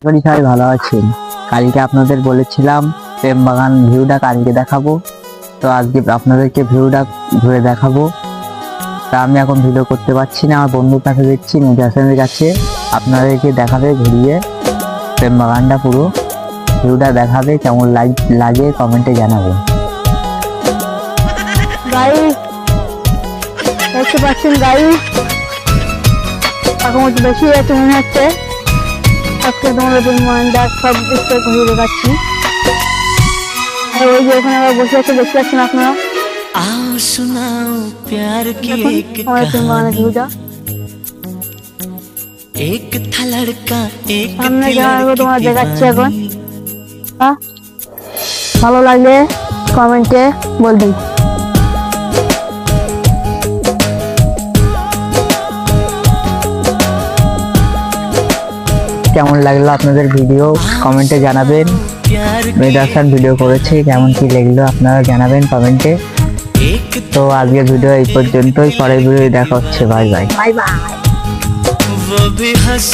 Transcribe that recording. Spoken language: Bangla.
করি সবাই ভালো আছেন। কালকে আপনাদের বলেছিলাম প্রেম বাগান ভিউটা কালকে দেখাবো, তো আজকে আপনাদেরকে ভিউটা ঘুরে দেখাবো। তা আমি এখন ভিডিও করতে পারছি না, আমার বন্ধুর কাছে দেখছি মুজাসেমের কাছে আপনাদেরকে দেখাবে ঘুরিয়ে প্রেম বাগানটা পুরো ভিউটা দেখাবে। কেমন লাগে কমেন্টে জানাবে। গাইস দেখতে পাচ্ছেন গাইস, এখন একটু বেশি যাচ্ছে মনে হচ্ছে। আজকে তোমাদের দেখ সব দিকটা ঘুরে দেখাচ্ছি। আর ওই যে ওখানে আবার বসে আছে, দেখতে পাচ্ছেন আপনারা। आओ सुनाओ प्यार की एक कहानी, एक था लड़का एक सामने थी जाओ, तुम्हारा लड़की देखाচ্ছি এখন। दीवानी। হ্যাঁ, ভালো লাগলে কমেন্টে বলবেন। কেমন লাগলো আপনাদের ভিডিও কমেন্টে জানাবেন। प्यार की মেদাসান ভিডিও করেছে, কেমন কি লাগলো আপনারা জানাবেন কমেন্টে। एक তো আজকের ভিডিও এই পর্যন্তই, পরের ভিডিও দেখা হচ্ছে। Bye bye. Bye bye. वो भी हंस